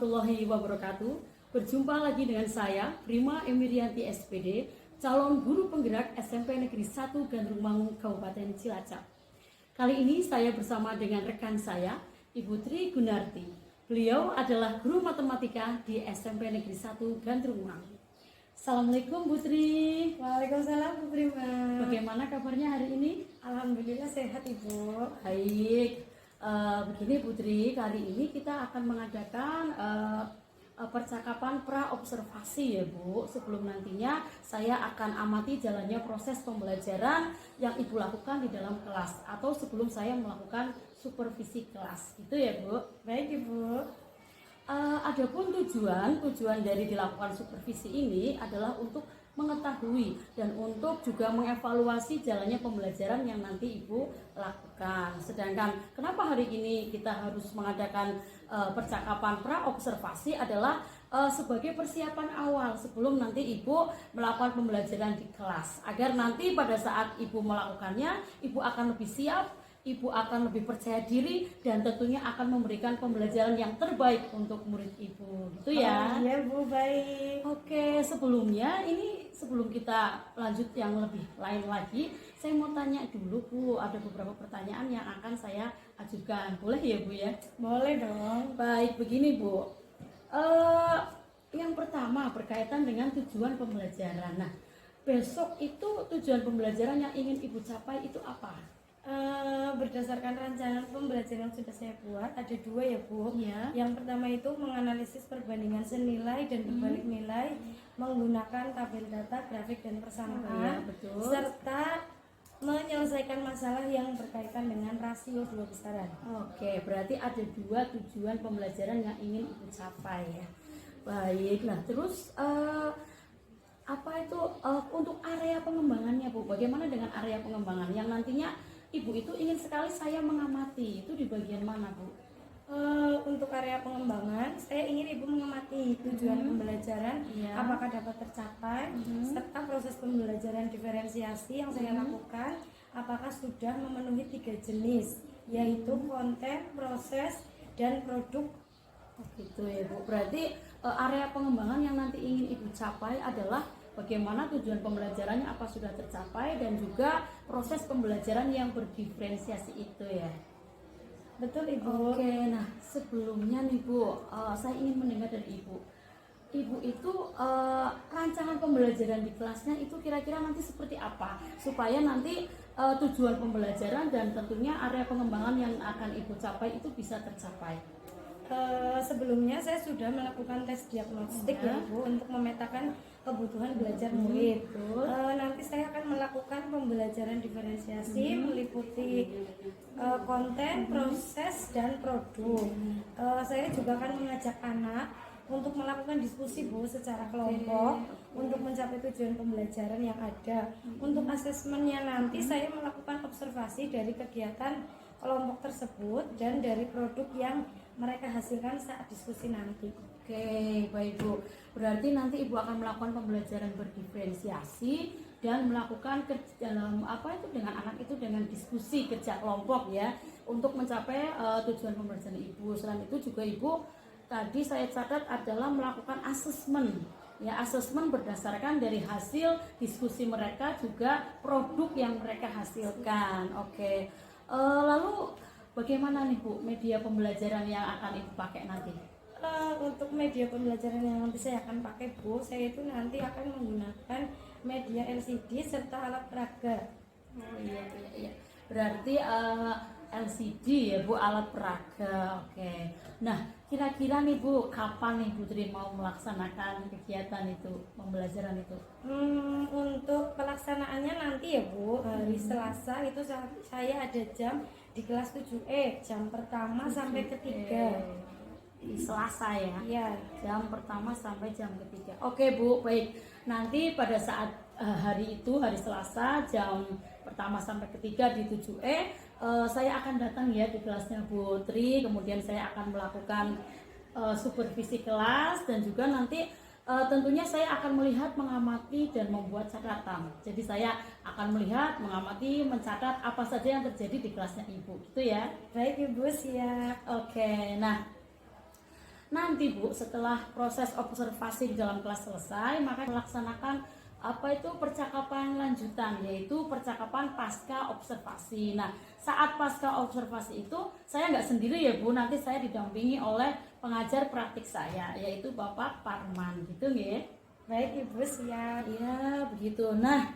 warahmatullahi wabarakatuh. Berjumpa lagi dengan saya, Prima Emirianti SPD, calon guru penggerak SMP Negeri 1 Gandrung Mangu, Kabupaten Cilacap. Kali ini saya bersama dengan rekan saya, Ibu Tri Gunarti. Beliau adalah guru matematika di SMP Negeri 1 Gandrung Mangu. Assalamualaikum Bu Tri. Waalaikumsalam Bu Prima. Bagaimana kabarnya hari ini? Alhamdulillah sehat Ibu. Baik. Begini Putri, kali ini kita akan mengadakan percakapan pra-observasi ya Bu. Sebelum nantinya saya akan amati jalannya proses pembelajaran yang Ibu lakukan di dalam kelas, atau sebelum saya melakukan supervisi kelas, gitu ya Bu. Baik Ibu. Adapun tujuan dari dilakukan supervisi ini adalah untuk mengetahui dan untuk juga mengevaluasi jalannya pembelajaran yang nanti Ibu lakukan. Sedangkan kenapa hari ini kita harus mengadakan percakapan pra-observasi adalah sebagai persiapan awal sebelum nanti Ibu melakukan pembelajaran di kelas, agar nanti pada saat Ibu melakukannya, Ibu akan lebih siap, Ibu akan lebih percaya diri, dan tentunya akan memberikan pembelajaran yang terbaik untuk murid Ibu, gitu ya. Iya Bu, baik. Oke, sebelum kita lanjut yang lebih lain lagi, saya mau tanya dulu Bu, ada beberapa pertanyaan yang akan saya ajukan. Boleh ya Bu ya? Boleh dong. Baik, begini Bu. Yang pertama berkaitan dengan tujuan pembelajaran. Nah, besok itu tujuan pembelajaran yang ingin Ibu capai itu apa? Berdasarkan rencana pembelajaran yang sudah saya buat, ada dua ya Bu. Ya. Yang pertama itu menganalisis perbandingan senilai dan berbalik nilai menggunakan tabel data, grafik, dan persamaan, Betul. serta menyelesaikan masalah yang berkaitan dengan rasio dua besaran. Oke, berarti ada dua tujuan pembelajaran yang ingin Ibu capai ya. Baik, nah terus apa itu untuk area pengembangannya Bu? Bagaimana dengan area pengembangan yang nantinya Ibu itu ingin sekali saya mengamati, itu di bagian mana Bu? Untuk area pengembangan, saya ingin Ibu mengamati tujuan pembelajaran, Iya. apakah dapat tercapai, serta proses pembelajaran diferensiasi yang saya lakukan, apakah sudah memenuhi 3 jenis, yaitu konten, proses, dan produk. Gitu ya Bu. Berarti area pengembangan yang nanti ingin Ibu capai adalah bagaimana tujuan pembelajarannya, apa sudah tercapai, dan juga proses pembelajaran yang berdiferensiasi itu ya. Betul Ibu. Oke, nah sebelumnya nih Bu, saya ingin mendengar dari Ibu. Ibu itu rancangan pembelajaran di kelasnya itu kira-kira nanti seperti apa, supaya nanti tujuan pembelajaran dan tentunya area pengembangan yang akan Ibu capai itu bisa tercapai. Sebelumnya saya sudah melakukan tes diagnostik ya Bu, untuk memetakan kebutuhan belajar murid. Nanti saya akan melakukan pembelajaran diferensiasi meliputi konten, proses, dan produk. Saya juga akan mengajak anak untuk melakukan diskusi Bu secara kelompok untuk mencapai tujuan pembelajaran yang ada. Untuk asesmennya nanti saya melakukan observasi dari kegiatan kelompok tersebut dan dari produk yang mereka hasilkan saat diskusi nanti. Oke, baik Bu. Berarti nanti Ibu akan melakukan pembelajaran berdiferensiasi dan melakukan dalam dengan anak itu dengan diskusi kerja kelompok ya, untuk mencapai tujuan pembelajaran Ibu. Selain itu juga Ibu tadi saya catat adalah melakukan asesmen. Ya, asesmen berdasarkan dari hasil diskusi mereka, juga produk yang mereka hasilkan. Oke. Lalu bagaimana nih Bu media pembelajaran yang akan Ibu pakai nanti? Untuk media pembelajaran yang nanti saya akan pakai Bu, saya itu nanti akan menggunakan media LCD serta alat peraga. Oh iya. Berarti LCD ya Bu, alat peraga. Oke. Nah, kira-kira nih Bu, kapan nih Bu Tri mau melaksanakan kegiatan itu, pembelajaran itu? Untuk pelaksanaannya nanti ya Bu, hari Selasa itu saya ada jam di kelas 7E, jam pertama sampai ketiga. Di Selasa ya? Iya. Jam pertama sampai jam ketiga. Oke Bu, baik. Nanti pada saat hari itu, hari Selasa, jam pertama sampai ketiga di 7E, saya akan datang ya di kelasnya Bu Tri. Kemudian saya akan melakukan supervisi kelas, dan juga nanti tentunya saya akan melihat, mengamati, dan membuat catatan. Jadi saya akan melihat, mengamati, mencatat apa saja yang terjadi di kelasnya Ibu, gitu ya. Baik Ibu, siap. Oke, nah nanti Bu, setelah proses observasi di dalam kelas selesai, maka melaksanakan percakapan lanjutan, yaitu percakapan pasca observasi. Nah, saat pasca observasi itu saya nggak sendiri ya Bu, nanti saya didampingi oleh pengajar praktik saya, yaitu Bapak Parman, gitu ya. Baik Ibu, siap. Ya, begitu. Nah,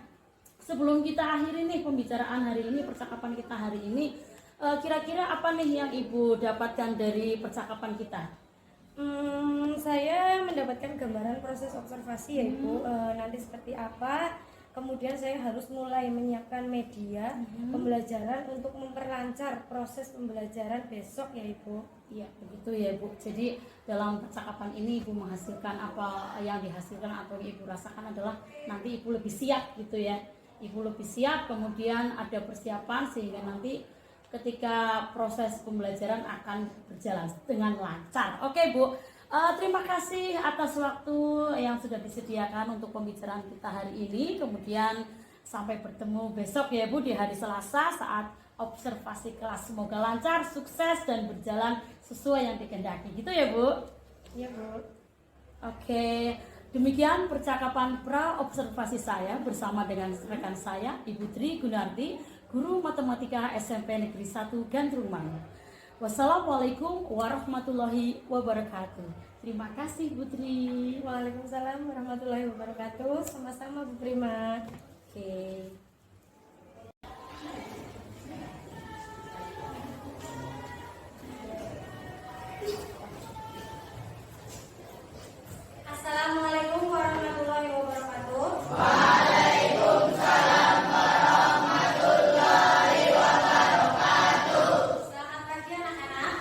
sebelum kita akhiri nih pembicaraan hari ini, percakapan kita hari ini, kira-kira apa nih yang Ibu dapatkan dari percakapan kita? Saya mendapatkan gambaran proses observasi ya Ibu, nanti seperti apa. Kemudian saya harus mulai menyiapkan media pembelajaran untuk memperlancar proses pembelajaran besok ya Ibu. Iya, begitu ya Bu. Jadi dalam percakapan ini Ibu menghasilkan apa yang dihasilkan atau Ibu rasakan adalah nanti Ibu lebih siap gitu ya. Ibu lebih siap, kemudian ada persiapan sehingga nanti ketika proses pembelajaran akan berjalan dengan lancar. Oke Bu, terima kasih atas waktu yang sudah disediakan untuk pembicaraan kita hari ini. Kemudian sampai bertemu besok ya Bu di hari Selasa saat observasi kelas. Semoga lancar, sukses dan berjalan sesuai yang dikehendaki. Gitu ya Bu? Iya Bu. Oke, demikian percakapan pra observasi saya bersama dengan rekan saya Ibu Tri Gunarti, Guru Matematika SMP Negeri 1 Gandrung. Wassalamualaikum warahmatullahi wabarakatuh. Terima kasih Bu Tri. Waalaikumsalam warahmatullahi wabarakatuh. Sama-sama Bu Prima. Oke. Assalamualaikum warahmatullahi wabarakatuh. Selamat pagi anak-anak.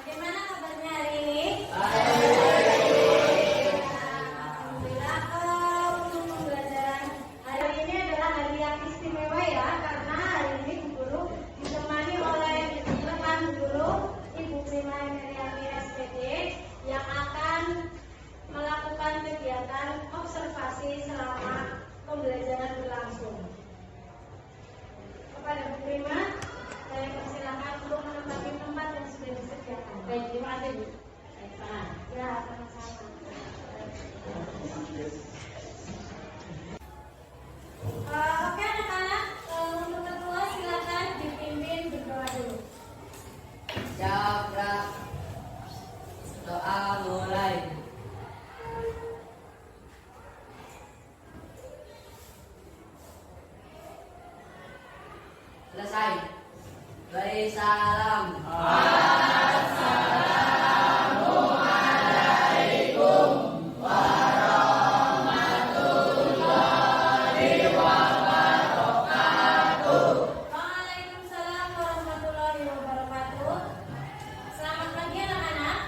Bagaimana kabarnya hari ini? Alhamdulillah. Untuk pembelajaran hari ini adalah hari yang istimewa ya, karena hari ini Bu Guru ditemani oleh rekan guru Ibu Prima Meriami SPD yang akan melakukan kegiatan observasi selama pembelajaran berlangsung. Kepada Bu Prima, saya persilakan untuk menempati tempat yang sudah disediakan. Baik, terima kasih Bu. Baik, Pak. Ya, sama-sama. Oke anak-anak, untuk ketua silakan dipimpin berdoa dulu. Jabra doa mulai. Selesai. Beri salam. Waalaikumsalam warahmatullahi wabarakatuh. Selamat pagi anak-anak.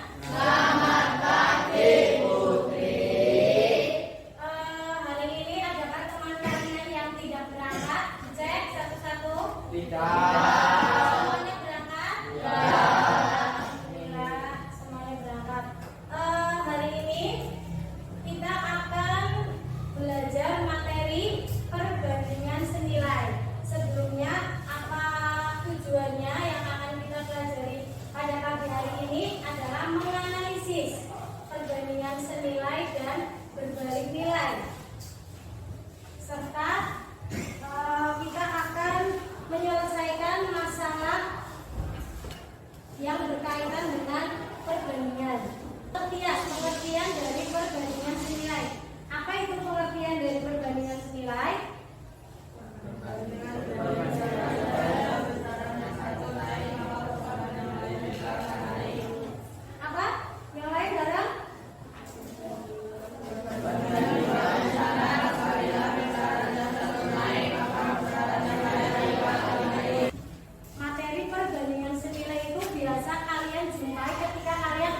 Hari ini adakah teman kalian yang tidak berangkat? Cek satu-satu. Semuanya berangkat? Alhamdulillah, semuanya berangkat. Hari ini kita akan belajar materi perbandingan senilai. Sebelumnya, apa tujuannya yang akan kita pelajari pada pagi hari ini adalah menganalisis perbandingan senilai dan berbalik nilai. Serta kita akan menyelesaikan masalah yang berkaitan dengan perbandingan. Pengertian dari perbandingan senilai. Apa itu pengertian dari perbandingan senilai? Apa? Yang lain bareng? Materi perbandingan senilai itu biasa kalian jumpai ketika kalian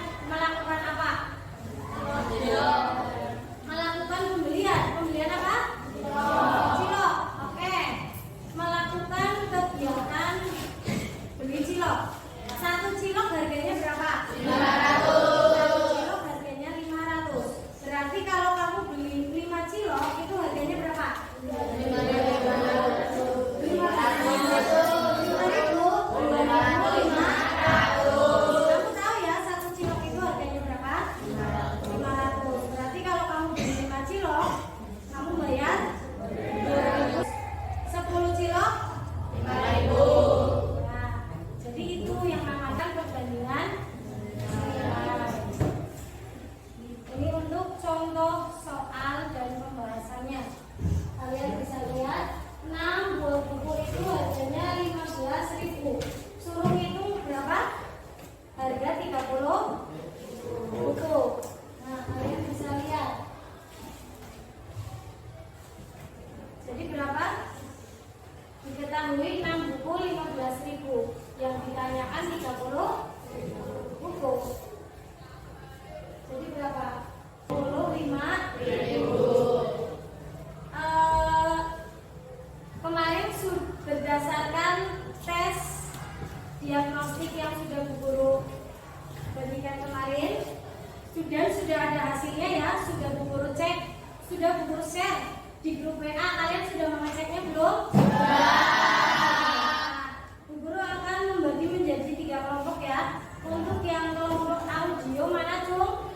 sudah ada hasilnya ya, sudah Bu Guru cek, sudah Bu Guru share di grup WA. Kalian sudah mengeceknya belum? Bu Guru akan membagi menjadi 3 kelompok ya. Untuk yang kelompok audio mana Cung?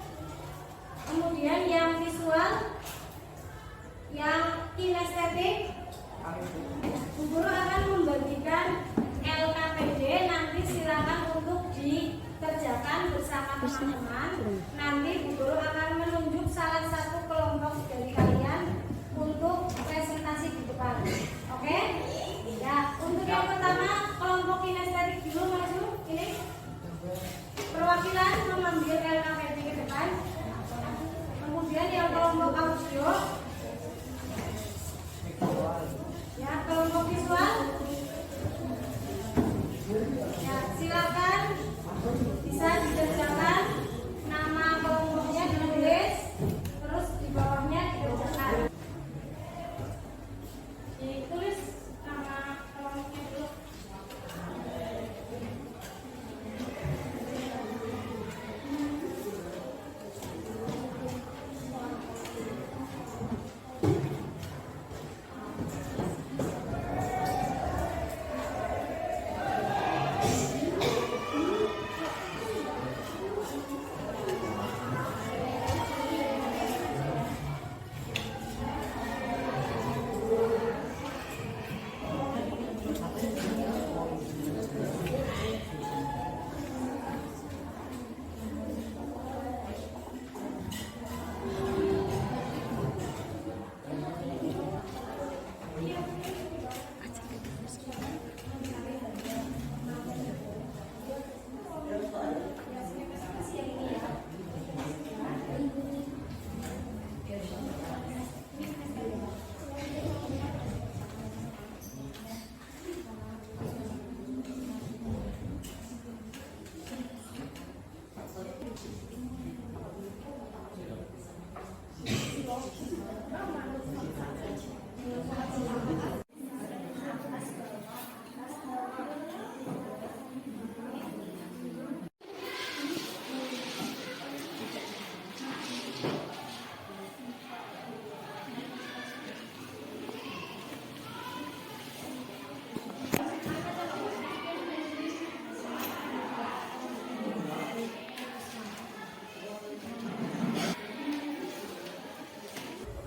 Kemudian yang visual, yang kinestetik. Bu Guru akan membagikan LKPD, nanti silakan untuk dikerjakan bersama teman-teman. Nanti Bu Guru akan menunjuk salah satu kelompok dari kalian untuk presentasi di depan. Oke? Ya, untuk yang pertama kelompok kinestetik dulu maju. Ini perwakilan mengambil LKPD ke depan. Kemudian yang kelompok audio, ya kelompok visual, ya silakan bisa dikerjakan nama kelompoknya ditulis, terus di bawahnya dikerjakan. Ditulis nama kelompoknya dulu.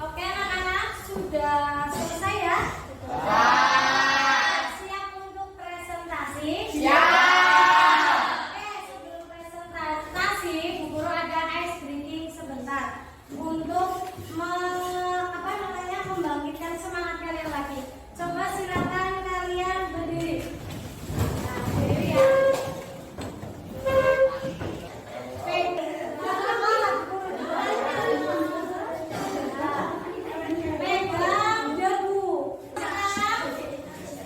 Oke anak-anak, sudah selesai ya? Siap untuk presentasi? Siap. Oke, sebelum presentasi, Bu Guru ada ice breaking sebentar untuk membangkitkan semangat kalian lagi. Coba silakan kalian berdiri. Nah, berdiri ya. Pegang dagu.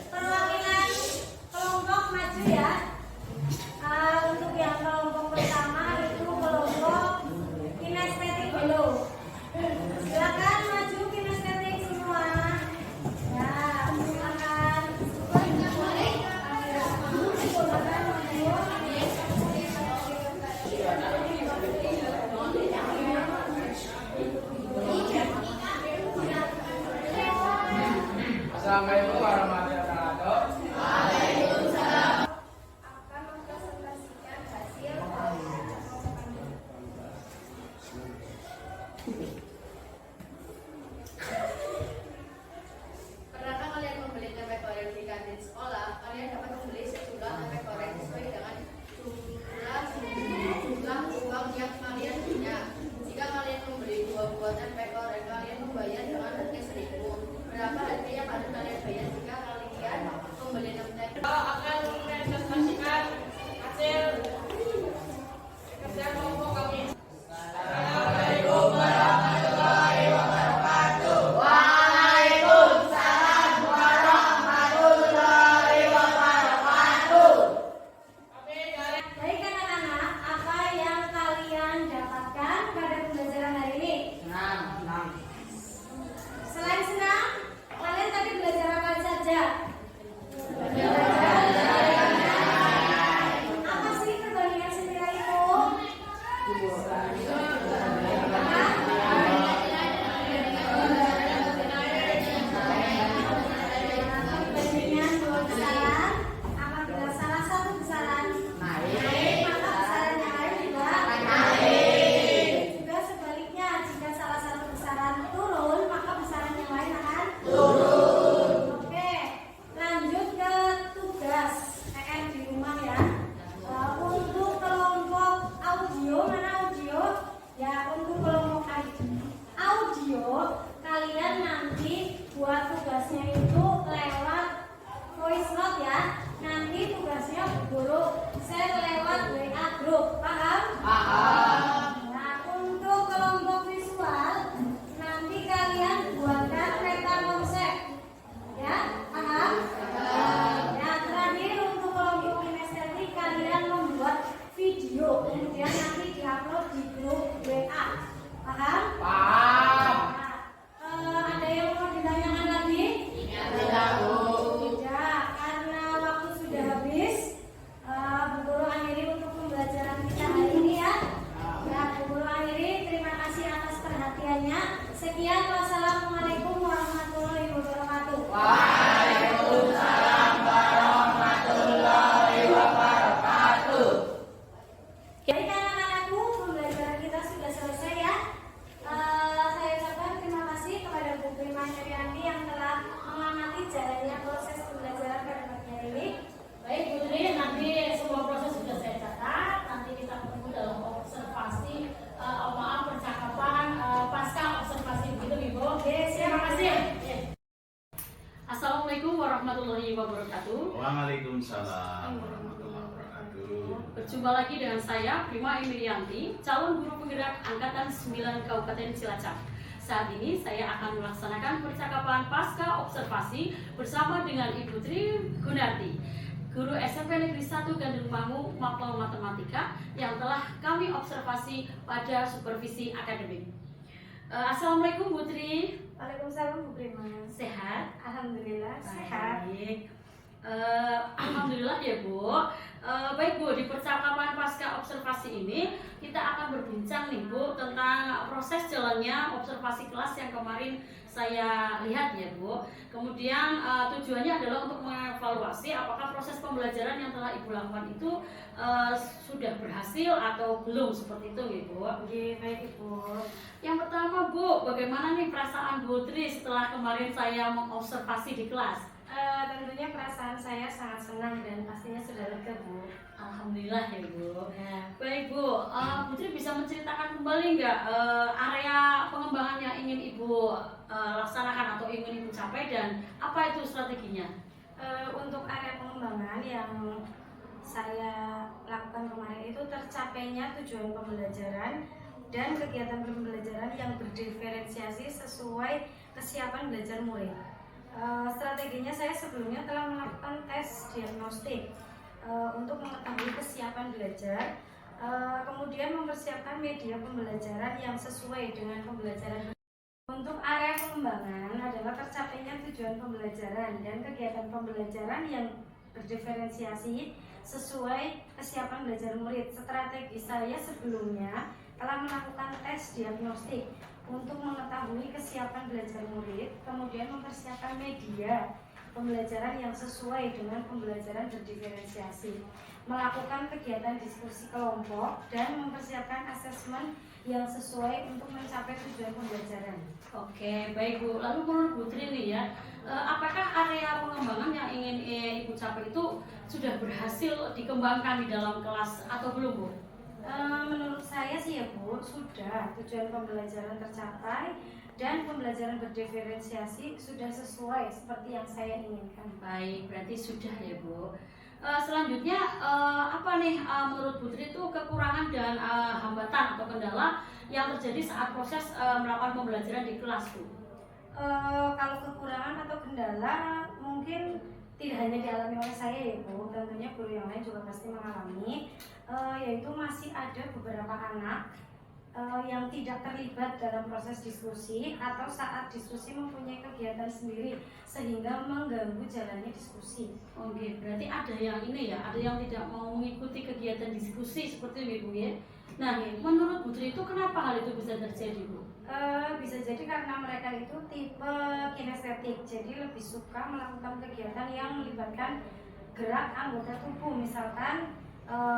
Perwakilan kelompok maju ya. Untuk yang kelompok pertama itu kelompok kinestetik dulu. Silakan maju kinestetik semua. Ya, silakan. Assalamualaikum warahmatullahi wabarakatuh. Akan mempresentasikan hasil Pernahkah kalian membeli tempe goreng di kantin sekolah? Kalian dapat membeli sejumlah tempe goreng sesuai dengan jumlah uang yang kalian punya. Jika kalian membeli 2 buah tempe goreng, kalian membayar dengan harga 1.000. Berapa harga yang harus kalian bayar jika kalian membeli 6 tempe? Akan mempresentasikan hasil kerja kelompok kami. Assalamualaikum warahmatullahi wabarakatuh. Waalaikumsalam warahmatullahi wabarakatuh. Baik anak-anak, apa yang kalian dapatkan pada pembelajaran hari ini? Senang. Selain senang, kalian tadi belajar apa saja? Perbandingan dua besaran, apabila salah satu besaran naik, maka besaran yang lain juga naik. Juga sebaliknya, jika salah satu besaran turun, maka besaran yang lain akan turun. Oke, lanjut ke tugas PR di rumah ya. Untuk kelompok audio, mana audio? Ya, untuk kelompok audio, kalian nanti buat tugasnya itu lewat voice note ya. Nanti tugasnya Bu Guru share lewat WA group. Paham? Paham. Nah, untuk kelompok visual, nanti kalian buatkan peta konsep. Ya, paham? Ya, terakhir untuk kelompok kinestetik, kalian membuat video, kemudian nanti diupload di grup WA. Paham? Paham. Ada yang mau ditanyakan lagi? Tidak, karena waktu sudah habis. Bu Guru akhiri untuk pembelajaran kita hari ini ya. Ya, Bu Guru akhiri. Terima kasih atas perhatiannya. Sekian, wassalamualaikum warahmatullahi wabarakatuh. Waalaikumsalam warahmatullahi wabarakatuh. Baik anak-anakku, pembelajaran kita sudah selesai ya. Saya ucapkan terima kasih kepada Bu Prima Herianti yang telah mengamati jalannya proses pembelajaran pada pagi hari ini. Baik Putri, nanti semua proses sudah saya catat. Nanti kita ketemu dalam observasi, percakapan pasca observasi begitu Ibu. Oke, Terima kasih. Assalamualaikum warahmatullahi wabarakatuh. Waalaikumsalam warahmatullahi wabarakatuh. Berjumpa lagi dengan saya Prima Emilianti, calon guru penggerak angkatan 9 Kabupaten Cilacap. Saat ini saya akan melaksanakan percakapan pasca observasi bersama dengan Ibu Tri Gunarti, guru SMP Negeri 1 Gandul Mangu Mapel Matematika yang telah kami observasi pada supervisi akademik. Assalamualaikum Bu Tri. Waalaikumsalam Bu Prima. Sehat? Alhamdulillah sehat. Baik. Alhamdulillah ya Bu. Baik Bu, di percakapan pasca observasi ini kita akan berbincang nih Bu tentang proses jalannya observasi kelas yang kemarin saya lihat ya Bu. Kemudian tujuannya adalah untuk mengevaluasi apakah proses pembelajaran yang telah Ibu lakukan itu sudah berhasil atau belum, seperti itu ya Bu. Oke, baik Ibu. Yang pertama Bu, bagaimana nih perasaan Bu Tri setelah kemarin saya mengobservasi di kelas? Tentunya perasaan saya sangat senang dan pastinya sudah lega Bu. Alhamdulillah ya Bu. Ya. Baik Bu, Putri bisa menceritakan kembali nggak area pengembangan yang ingin Ibu laksanakan atau ingin Ibu capai dan apa itu strateginya? Untuk area pengembangan yang saya lakukan kemarin itu tercapainya tujuan pembelajaran dan kegiatan pembelajaran yang berdiferensiasi sesuai kesiapan belajar murid. Strateginya saya sebelumnya telah melakukan tes diagnostik untuk mengetahui kesiapan belajar, kemudian mempersiapkan media pembelajaran yang sesuai dengan pembelajaran. Untuk area pengembangan adalah tercapainya tujuan pembelajaran dan kegiatan pembelajaran yang berdiferensiasi sesuai kesiapan belajar murid. Strategi saya sebelumnya telah melakukan tes diagnostik untuk mengetahui kesiapan belajar murid, kemudian mempersiapkan media pembelajaran yang sesuai dengan pembelajaran berdiferensiasi, melakukan kegiatan diskusi kelompok, dan mempersiapkan asesmen yang sesuai untuk mencapai tujuan pembelajaran. Oke, baik Bu. Lalu menurut Bu Tri nih ya, apakah area pengembangan yang ingin Ibu capai itu sudah berhasil dikembangkan di dalam kelas atau belum Bu? Menurut saya sih ya Bu, sudah tujuan pembelajaran tercapai dan pembelajaran berdiferensiasi sudah sesuai seperti yang saya inginkan. Baik, berarti sudah ya Bu. Selanjutnya apa nih menurut Putri itu kekurangan dan hambatan atau kendala yang terjadi saat proses melakukan pembelajaran di kelas Bu? Kalau kekurangan atau kendala mungkin tidak hanya dialami oleh saya ya Bu, tentunya guru yang lain juga pasti mengalami, yaitu masih ada beberapa anak yang tidak terlibat dalam proses diskusi atau saat diskusi mempunyai kegiatan sendiri sehingga mengganggu jalannya diskusi. Oke, berarti ada yang ini ya, ada yang tidak mau mengikuti kegiatan diskusi seperti itu Bu ya? Nah, menurut Putri itu kenapa hal itu bisa terjadi, Bu? Bisa jadi karena mereka itu tipe kinestetik, jadi lebih suka melakukan kegiatan yang melibatkan gerak anggota tubuh, misalkan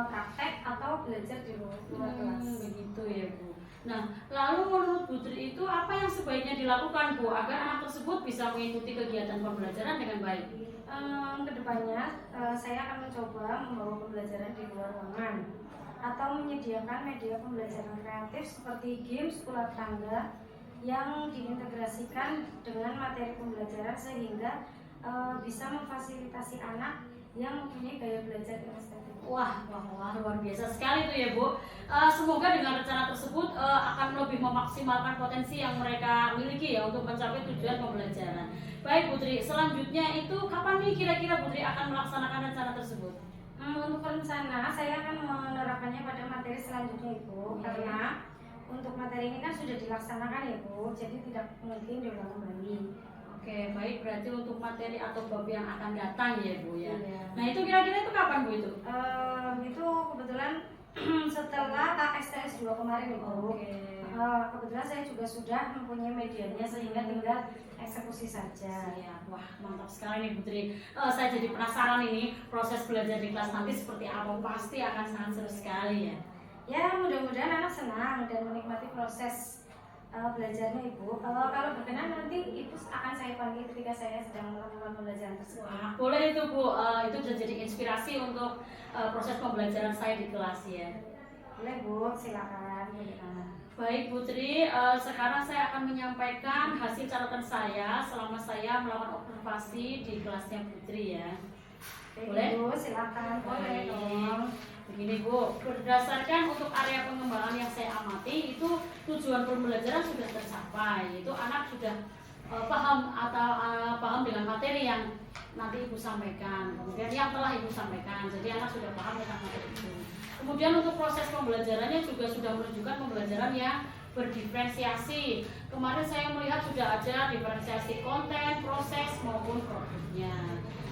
praktek atau belajar di luar kelas. Begitu ya, Bu. Nah, lalu menurut Putri itu apa yang sebaiknya dilakukan, Bu, agar anak tersebut bisa mengikuti kegiatan pembelajaran dengan baik? Kedepannya saya akan mencoba membawa pembelajaran di luar ruangan atau menyediakan media pembelajaran kreatif seperti games ular tangga yang diintegrasikan dengan materi pembelajaran sehingga bisa memfasilitasi anak yang mempunyai gaya belajar yang estetik. Wah, luar biasa sekali tuh ya, Bu. Semoga dengan rencana tersebut akan lebih memaksimalkan potensi yang mereka miliki ya untuk mencapai tujuan pembelajaran. Baik Putri, selanjutnya itu kapan nih kira-kira Putri akan melaksanakan rencana tersebut? Untuk rencana saya akan menerapkannya pada materi selanjutnya Ibu, karena untuk materi ini kan sudah dilaksanakan ya Bu, jadi tidak mungkin diulang kembali. Oke, baik, berarti untuk materi atau bab yang akan datang ya Bu ya. Iya. Nah itu kira-kira itu kapan Bu itu? Itu kebetulan setelah KSTS 2 kemarin Ibu. Kebetulan saya juga sudah mempunyai medianya sehingga tinggal eksekusi saja. Ya, wah mantap sekali nih Putri. Saya jadi penasaran ini proses belajar di kelas nanti seperti apa. Pasti akan sangat seru sekali ya. Ya mudah-mudahan anak senang dan menikmati proses belajarnya Ibu. Kalau berkenan nanti Ibu akan saya panggil ketika saya sedang melakukan pembelajaran tersebut. Wah, boleh itu Bu. Itu sudah jadi inspirasi untuk proses pembelajaran saya di kelas ya. Boleh Bu, silakan. Baik Putri, sekarang saya akan menyampaikan hasil catatan saya selama saya melakukan observasi di kelasnya Putri ya. Boleh? Bu, silakan. Boleh dong. Begini Bu, berdasarkan untuk area pengembangan yang saya amati itu tujuan pembelajaran sudah tercapai, yaitu anak sudah paham atau paham dengan materi yang nanti Ibu sampaikan, kemudian yang telah Ibu sampaikan, jadi anak sudah paham tentang materi itu. Kemudian untuk proses pembelajarannya juga sudah menunjukkan pembelajaran yang berdiferensiasi. Kemarin saya melihat sudah ada diferensiasi konten, proses maupun produknya.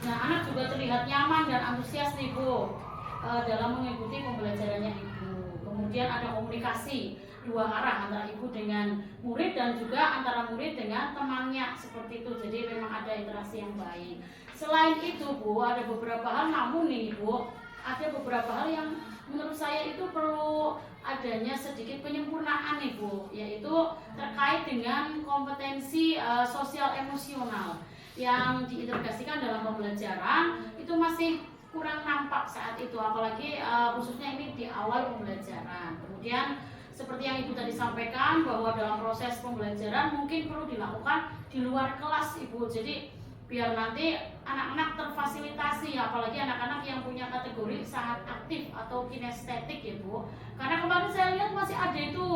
Nah, anak juga terlihat nyaman dan antusias nih Bu dalam mengikuti pembelajarannya Ibu. Kemudian ada komunikasi dua arah antara Ibu dengan murid dan juga antara murid dengan temannya seperti itu. Jadi memang ada interaksi yang baik. Selain itu Bu, ada beberapa hal namun nih Bu, ada beberapa hal yang menurut saya itu perlu adanya sedikit penyempurnaan nih Bu, yaitu terkait dengan kompetensi sosial emosional yang diintegrasikan dalam pembelajaran itu masih kurang nampak saat itu, apalagi khususnya ini di awal pembelajaran. Kemudian seperti yang Ibu tadi sampaikan bahwa dalam proses pembelajaran mungkin perlu dilakukan di luar kelas Ibu, jadi biar nanti anak-anak terfasilitasi, apalagi anak-anak yang punya kategori sangat aktif atau kinestetik ya Bu. Karena kemarin saya lihat masih ada itu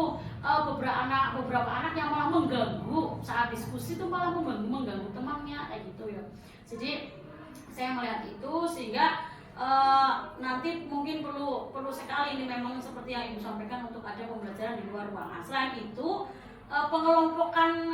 beberapa anak yang malah mengganggu saat diskusi, itu malah mengganggu temannya kayak gitu ya. Jadi saya melihat itu sehingga nanti mungkin perlu sekali ini memang seperti yang Ibu sampaikan untuk ada pembelajaran di luar ruangan. Selain itu pengelompokan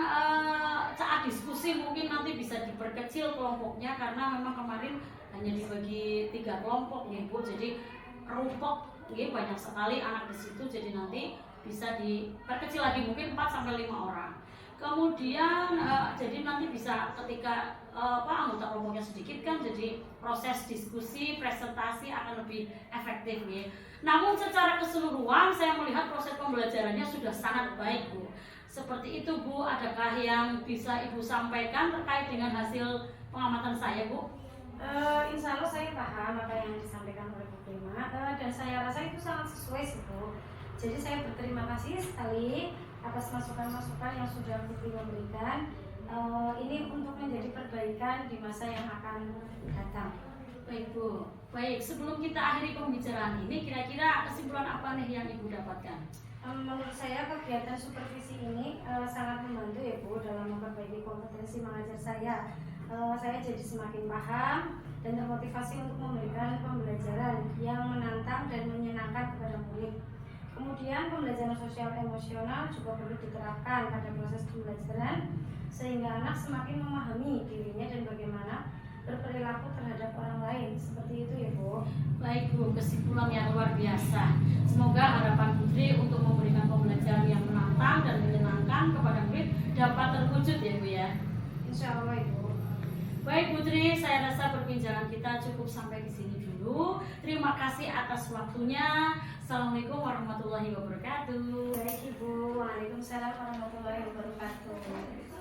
saat diskusi mungkin nanti bisa diperkecil kelompoknya karena memang kemarin hanya dibagi 3 kelompok ya Bu, jadi rumpok ya, banyak sekali anak di situ, jadi nanti bisa diperkecil lagi mungkin 4-5 orang. Kemudian jadi nanti bisa ketika anggota kelompoknya sedikit kan, jadi proses diskusi presentasi akan lebih efektif ya. Namun secara keseluruhan saya melihat proses pembelajarannya sudah sangat baik Bu. Seperti itu Bu, adakah yang bisa Ibu sampaikan terkait dengan hasil pengamatan saya Bu? Insya Allah saya paham apa yang disampaikan oleh Bu Prima, dan saya rasa itu sangat sesuai sih Bu. Jadi saya berterima kasih sekali atas masukan-masukan yang sudah Bu Prima berikan. Ini untuk menjadi perbaikan di masa yang akan datang. Baik Bu, baik sebelum kita akhiri pembicaraan ini, kira-kira kesimpulan apa nih yang Ibu dapatkan? Menurut saya kegiatan supervisi ini sangat membantu ya Bu dalam memperbaiki kompetensi mengajar saya. Saya jadi semakin paham dan termotivasi untuk memberikan pembelajaran yang menantang dan menyenangkan kepada murid. Kemudian pembelajaran sosial emosional juga perlu diterapkan pada proses pembelajaran sehingga anak semakin memahami dirinya dan bagaimana berperilaku terhadap orang lain. Seperti itu ya Bu. Baik Bu, kesimpulan yang luar biasa. Semoga harapan Putri diharapkan kepada murid dapat terwujud ya Bu ya. Insya Allah Ibu. Baik Putri, saya rasa perbincangan kita cukup sampai di sini dulu. Terima kasih atas waktunya. Assalamualaikum warahmatullahi wabarakatuh. Baik Ibu, Waalaikumsalam warahmatullahi wabarakatuh.